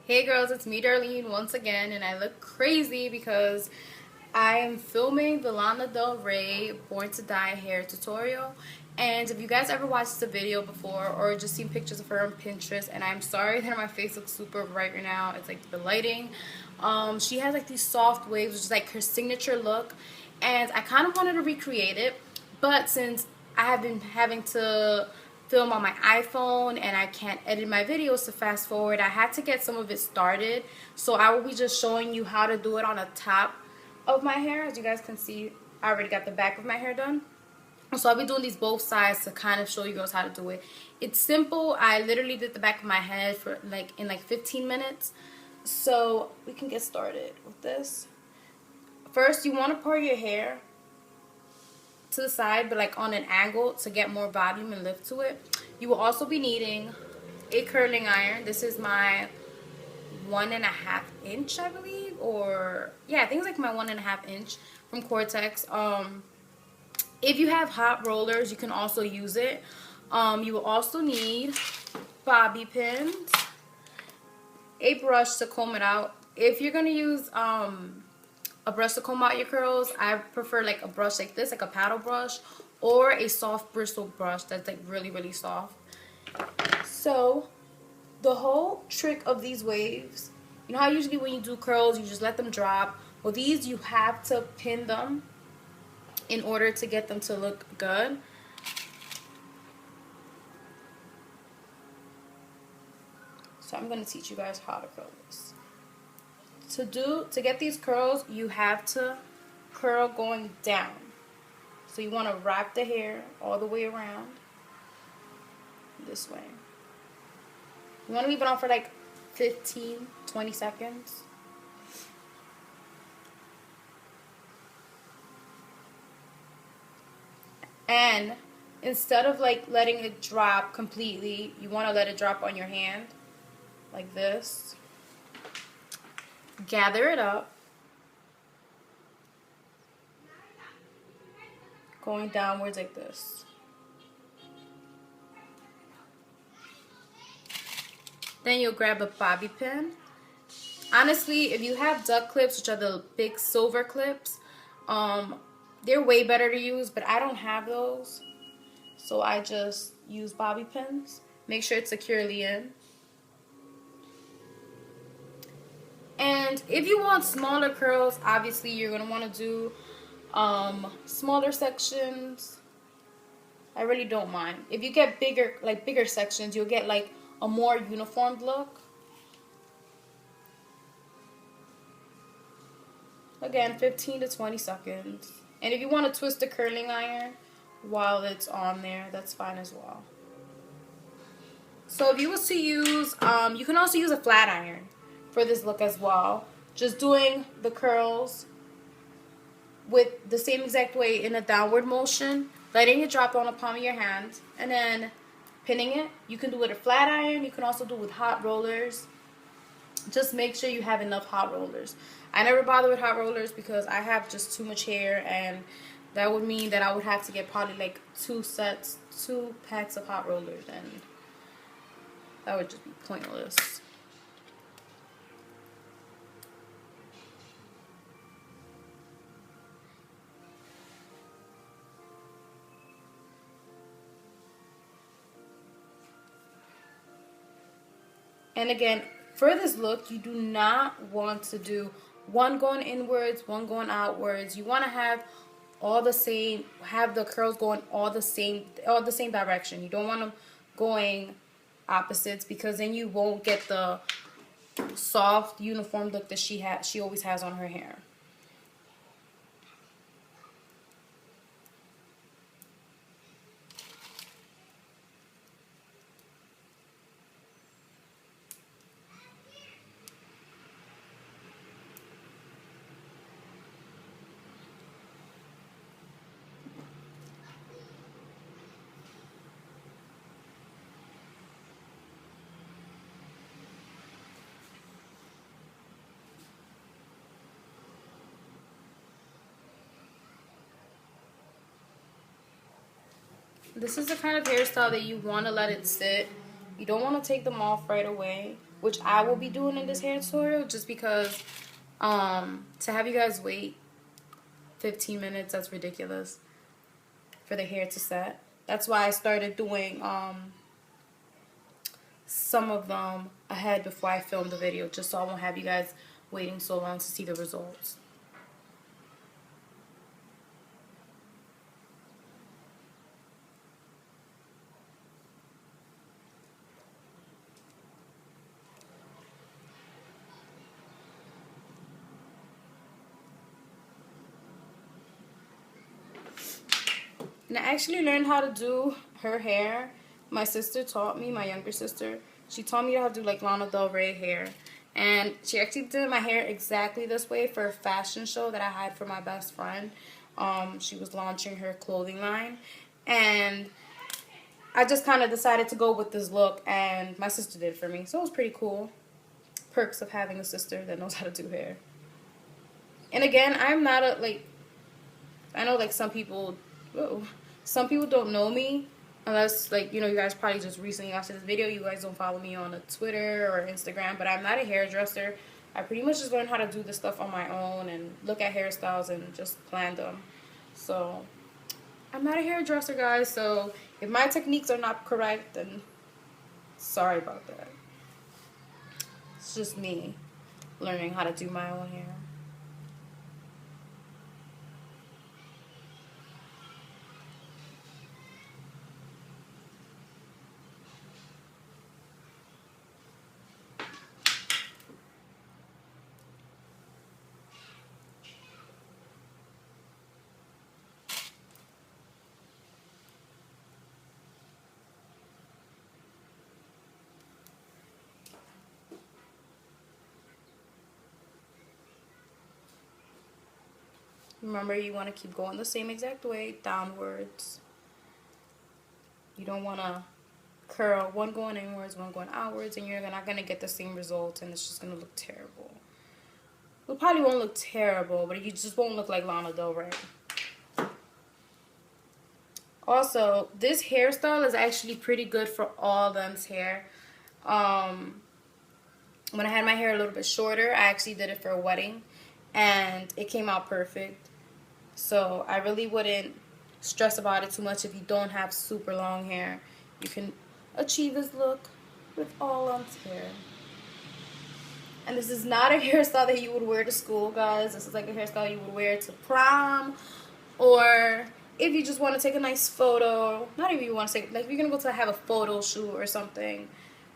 Hey girls, it's me Darlene once again, and I look crazy because I am filming the Lana Del Rey Born to Die hair tutorial. And if you guys ever watched the video before or just seen pictures of her on Pinterest, and I'm sorry that my face looks super bright right now, it's like the lighting. She has like these soft waves, which is like her signature look, and I kind of wanted to recreate it, but since I have been having to film on my iPhone and I can't edit my videos to fast forward, I had to get some of it started. So I will be just showing you how to do it on the top of my hair. As you guys can see, I already got the back of my hair done. So I'll be doing these both sides to kind of show you girls how to do it. It's simple. I literally did the back of my head for in 15 minutes. So we can get started with this. First, you want to pour your hair to the side, but like on an angle to get more volume and lift to it. You will also be needing a curling iron. This is my 1.5 inch, I believe, or yeah, I think it's like my 1.5 inch from Cortex. If you have hot rollers, you can also use it. You will also need bobby pins, a brush to comb it out. If you're gonna use a brush to comb out your curls, I prefer like a brush like this, like a paddle brush, or a soft bristle brush that's like really soft. So the whole trick of these waves, you know how usually when you do curls you just let them drop? Well, these you have to pin them in order to get them to look good. So I'm going to teach you guys how to curl this. To get these curls, you have to curl going down. So you want to wrap the hair all the way around this way. You want to leave it on for like 15-20 seconds. And instead of like letting it drop completely, you want to let it drop on your hand like this. Gather it up, going downwards like this. Then you'll grab a bobby pin. Honestly, if you have duck clips, which are the big silver clips, they're way better to use, but I don't have those, so I just use bobby pins. Make sure it's securely in. And if you want smaller curls, obviously you're going to want to do smaller sections. I really don't mind. If you get bigger sections, you'll get like a more uniformed look. Again, 15-20 seconds. And if you want to twist the curling iron while it's on there, that's fine as well. So if you was to use, you can also use a flat iron for this look as well. Just doing the curls with the same exact way in a downward motion, letting it drop on the palm of your hand, and then pinning it. You can do it with a flat iron. You can also do it with hot rollers. Just make sure you have enough hot rollers. I never bother with hot rollers because I have just too much hair, and that would mean that I would have to get probably like 2 packs of hot rollers, and that would just be pointless. And again, for this look, you do not want to do one going inwards, one going outwards. You want to have all the same, have the curls going all the same direction. You don't want them going opposites, because then you won't get the soft, uniform look that she always has on her hair. This is the kind of hairstyle that you want to let it sit. You don't want to take them off right away. which I will be doing in this hair tutorial, just because to have you guys wait 15 minutes, that's ridiculous for the hair to set. That's why I started doing some of them ahead before I filmed the video, just so I won't have you guys waiting so long to see the results. And I actually learned how to do her hair. My sister taught me, my younger sister. She taught me how to do like Lana Del Rey hair. And she actually did my hair exactly this way for a fashion show that I had for my best friend. She was launching her clothing line. And I just kind of decided to go with this look, and my sister did it for me. So it was pretty cool. Perks of having a sister that knows how to do hair. And again, I'm not a, like, I know like some people don't know me unless, like, you know, you guys probably just recently watched this video. You guys don't follow me on Twitter or Instagram, but I'm not a hairdresser. I pretty much just learned how to do this stuff on my own and look at hairstyles and just plan them. So I'm not a hairdresser, guys, so if my techniques are not correct, then sorry about that. It's just me learning how to do my own hair. Remember, you want to keep going the same exact way, downwards. You don't want to curl, one going inwards, one going outwards, and you're not going to get the same result, and it's just going to look terrible. It probably won't look terrible, but you just won't look like Lana Del Rey. Also, this hairstyle is actually pretty good for all them's hair. When I had my hair a little bit shorter, I actually did it for a wedding, and it came out perfect. So I really wouldn't stress about it too much if you don't have super long hair. You can achieve this look with all length hair. And this is not a hairstyle that you would wear to school, guys. This is like a hairstyle you would wear to prom, or if you just want to take a nice photo. Not even you want to take, like, if you're going to go to have a photo shoot or something,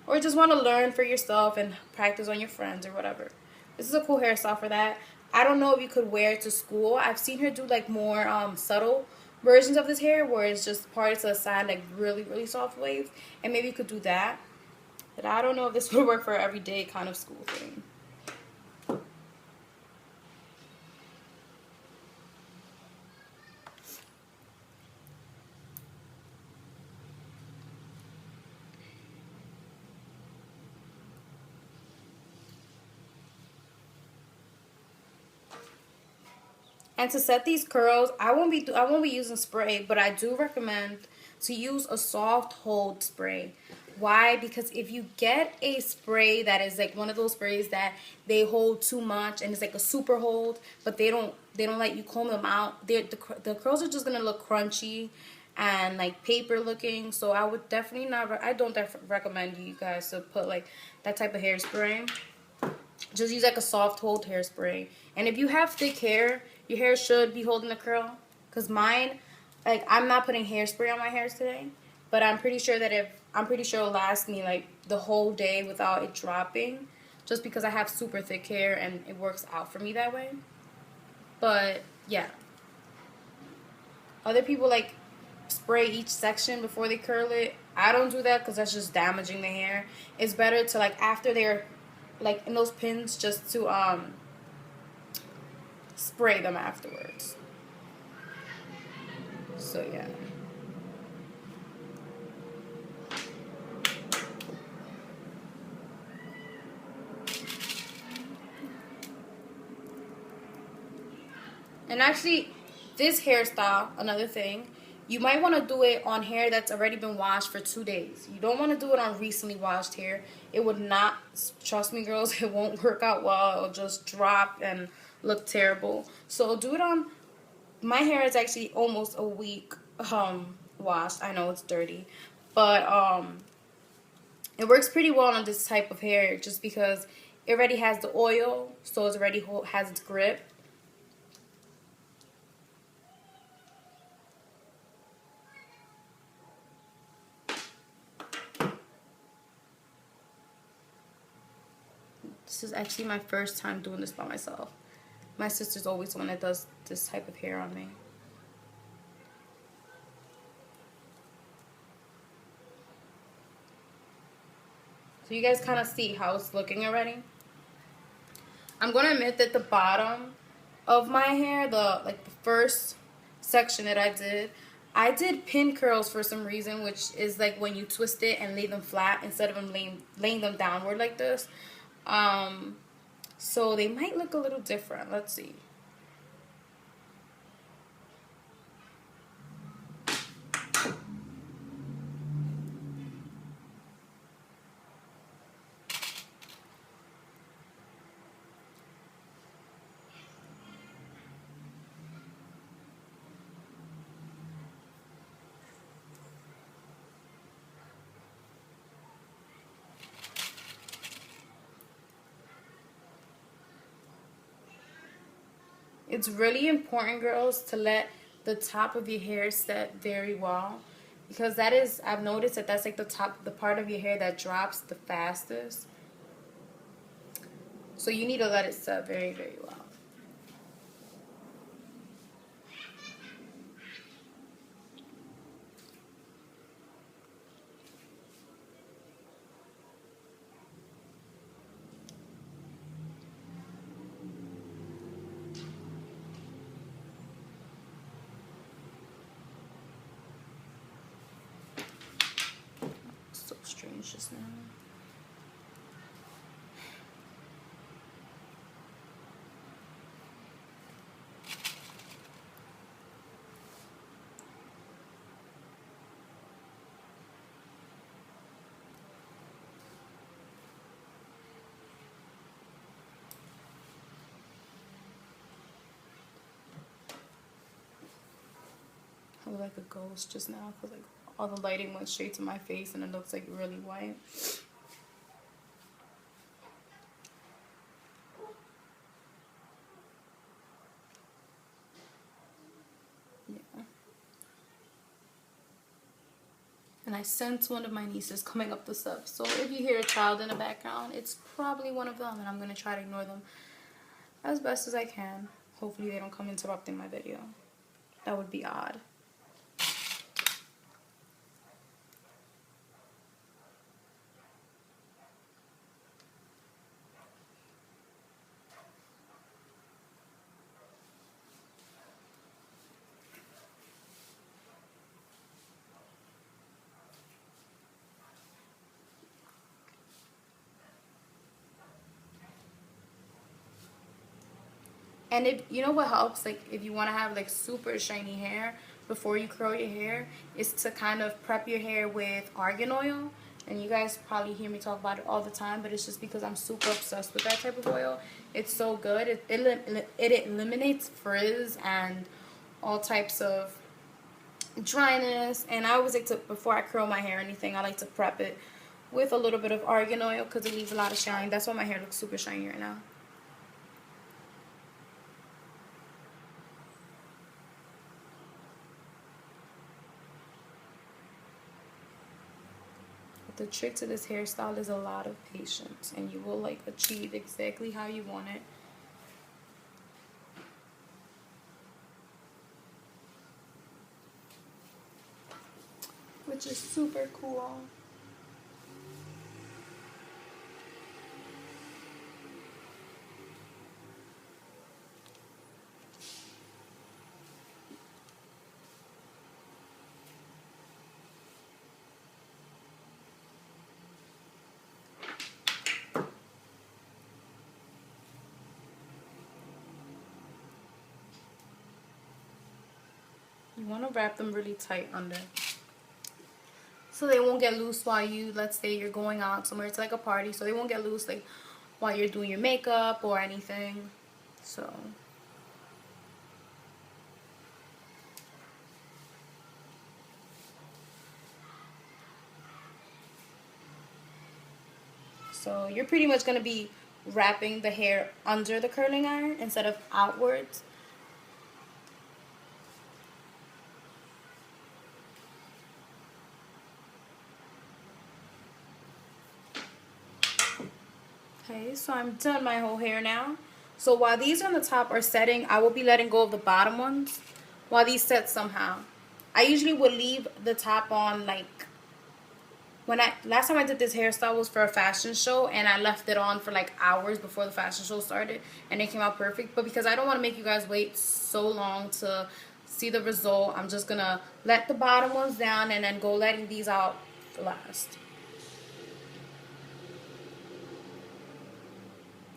or just want to learn for yourself and practice on your friends or whatever. This is a cool hairstyle for that. I don't know if you could wear it to school. I've seen her do like more subtle versions of this hair where it's just parted to the side, like really, really soft waves. And maybe you could do that. But I don't know if this would work for an everyday kind of school thing. And to set these curls, I won't be using spray, but I do recommend to use a soft hold spray. Why? Because if you get a spray that is like one of those sprays that they hold too much and it's like a super hold, but they don't let you comb them out, the curls are just gonna look crunchy and like paper looking. So I would definitely not. I don't recommend you guys to put like that type of hairspray. Just use like a soft hold hairspray. And if you have thick hair, your hair should be holding the curl. Because mine, like, I'm not putting hairspray on my hairs today. But I'm pretty sure that it'll last me like the whole day without it dropping. Just because I have super thick hair and it works out for me that way. But yeah. Other people like spray each section before they curl it. I don't do that because that's just damaging the hair. It's better to, like, after they're like in those pins, just to spray them afterwards. So yeah. And actually, this hairstyle, another thing, you might want to do it on hair that's already been washed for 2 days. You don't want to do it on recently washed hair. It would not, trust me girls, it won't work out well. It'll just drop and look terrible. So do it on, my hair is actually almost a week washed. I know it's dirty, but it works pretty well on this type of hair just because it already has the oil, so it already has its grip. This is actually my first time doing this by myself. My sister's always the one that does this type of hair on me. So you guys kind of see how it's looking already. I'm going to admit that the bottom of my hair, the first section that I did pin curls for some reason, which is like when you twist it and lay them flat instead of them laying them downward like this. So they might look a little different. Let's see. It's really important, girls, to let the top of your hair set very well, because that is, I've noticed that that's like the part of your hair that drops the fastest. So you need to let it set very, very well. So strange just now. I look like a ghost just now because like all the lighting went straight to my face and it looks like really white. Yeah. And I sense one of my nieces coming up the steps. So if you hear a child in the background, it's probably one of them, and I'm going to try to ignore them as best as I can. Hopefully they don't come interrupting my video. That would be odd. And if you know what helps, like if you want to have like super shiny hair before you curl your hair, is to kind of prep your hair with argan oil. And you guys probably hear me talk about it all the time, but it's just because I'm super obsessed with that type of oil. It's so good. It eliminates frizz and all types of dryness. And I always like to, before I curl my hair or anything, I like to prep it with a little bit of argan oil because it leaves a lot of shine. That's why my hair looks super shiny right now. The trick to this hairstyle is a lot of patience, and you will like achieve exactly how you want it. Which is super cool. want to wrap them really tight under, so they won't get loose while you, let's say you're going out somewhere to like a party, so they won't get loose like while you're doing your makeup or anything. So you're pretty much going to be wrapping the hair under the curling iron instead of outwards. Okay, so I'm done my whole hair now. So while these on the top are setting, I will be letting go of the bottom ones while these set somehow. I usually would leave the top on, like, last time I did this hairstyle was for a fashion show, and I left it on for like hours before the fashion show started, and it came out perfect. But because I don't want to make you guys wait so long to see the result, I'm just gonna let the bottom ones down and then go letting these out last.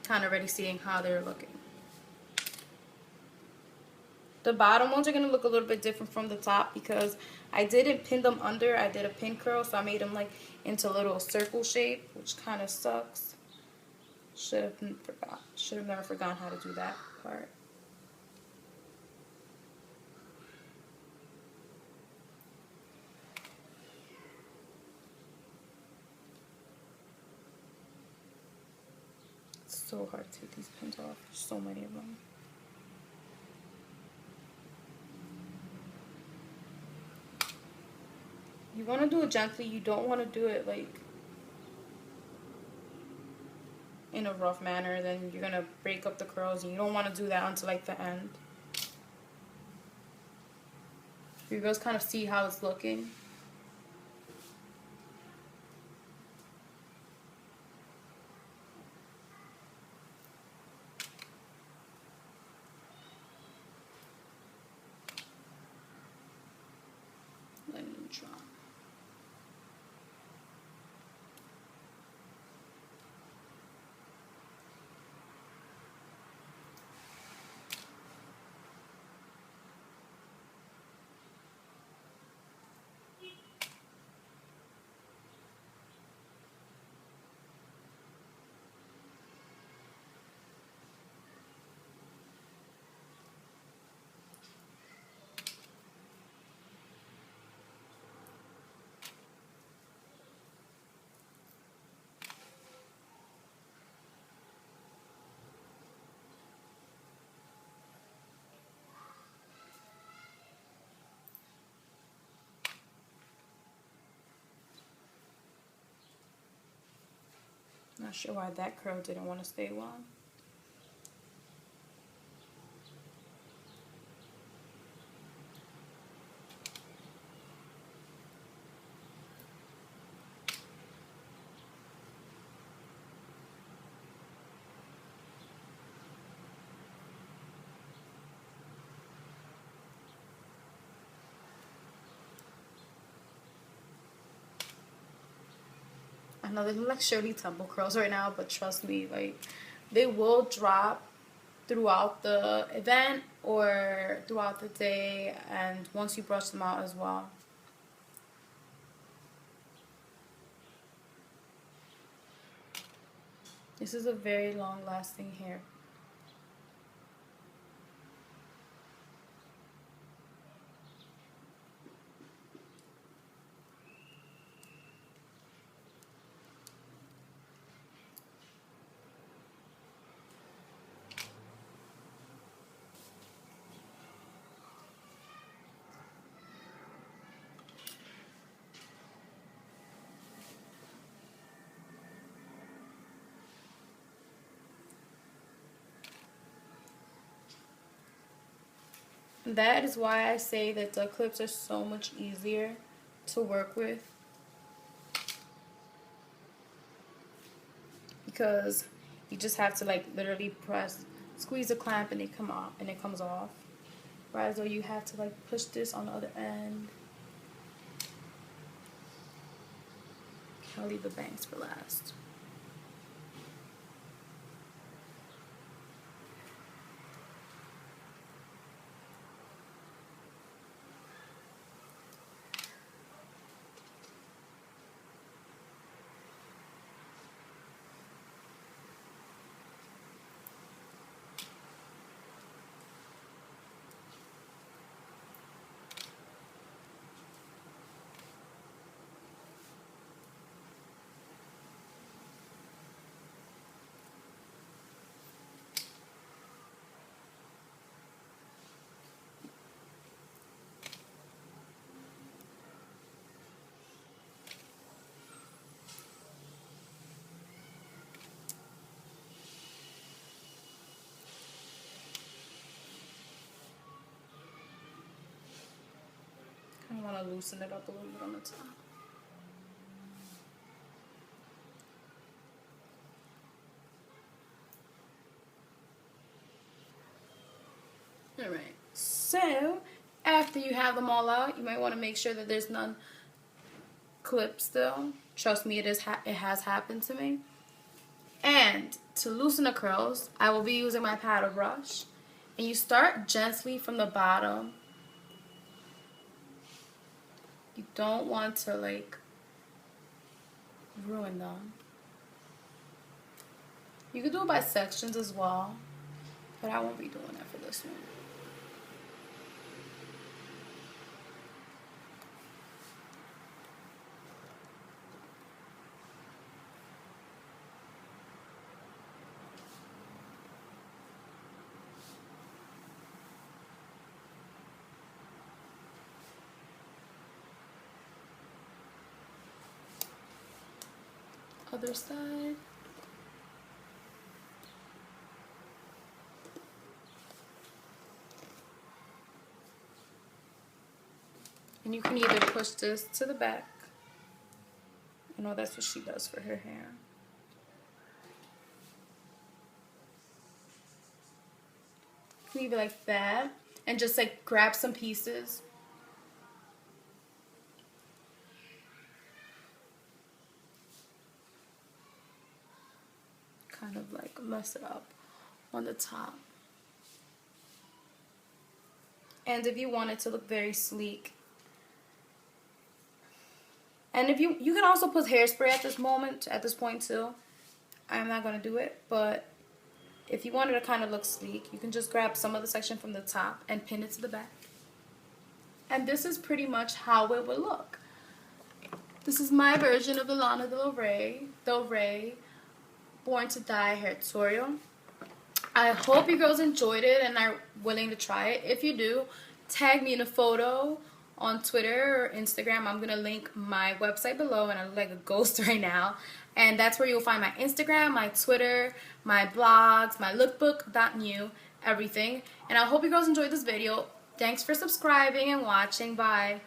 Kind of already seeing how they're looking. The bottom ones are going to look a little bit different from the top because I didn't pin them under. I did a pin curl, so I made them like into a little circle shape, which kind of sucks. Should have never forgotten how to do that part. It's so hard to take these pins off. There's so many of them. You want to do it gently. You don't want to do it like in a rough manner. Then you're going to break up the curls, and you don't want to do that until like the end. You guys kind of see how it's looking. Let me try. Not sure why that curl didn't want to stay long. I know they look like Shirley Temple curls right now, but trust me, like, they will drop throughout the event or throughout the day, and once you brush them out as well. This is a very long lasting hair. That is why I say that duck clips are so much easier to work with, because you just have to like literally press, squeeze a clamp, and it comes off. Whereas though you have to like push this on the other end. I'll leave the bangs for last. to loosen it up a little bit on the top. Alright, so after you have them all out, you might want to make sure that there's none clipped still. Trust me, it has happened to me. And to loosen the curls, I will be using my paddle brush. And you start gently from the bottom. You don't want to like ruin them. You can do it by sections as well, but I won't be doing that for this one. Other side. And you can either push this to the back. I know that's what she does for her hair. Leave it like that. And just like grab some pieces. Kind of like mess it up on the top. And if you want it to look very sleek, and if you can also put hairspray at this point too. I'm not gonna do it, but if you want it to kind of look sleek, you can just grab some of the section from the top and pin it to the back. And this is pretty much how it would look. This is my version of the Lana Del Rey Born to Die hair tutorial. I hope you girls enjoyed it and are willing to try it. If you do, tag me in a photo on Twitter or Instagram. I'm going to link my website below, and I look like a ghost right now. And that's where you'll find my Instagram, my Twitter, my blogs, my lookbook.new, everything. And I hope you girls enjoyed this video. Thanks for subscribing and watching. Bye.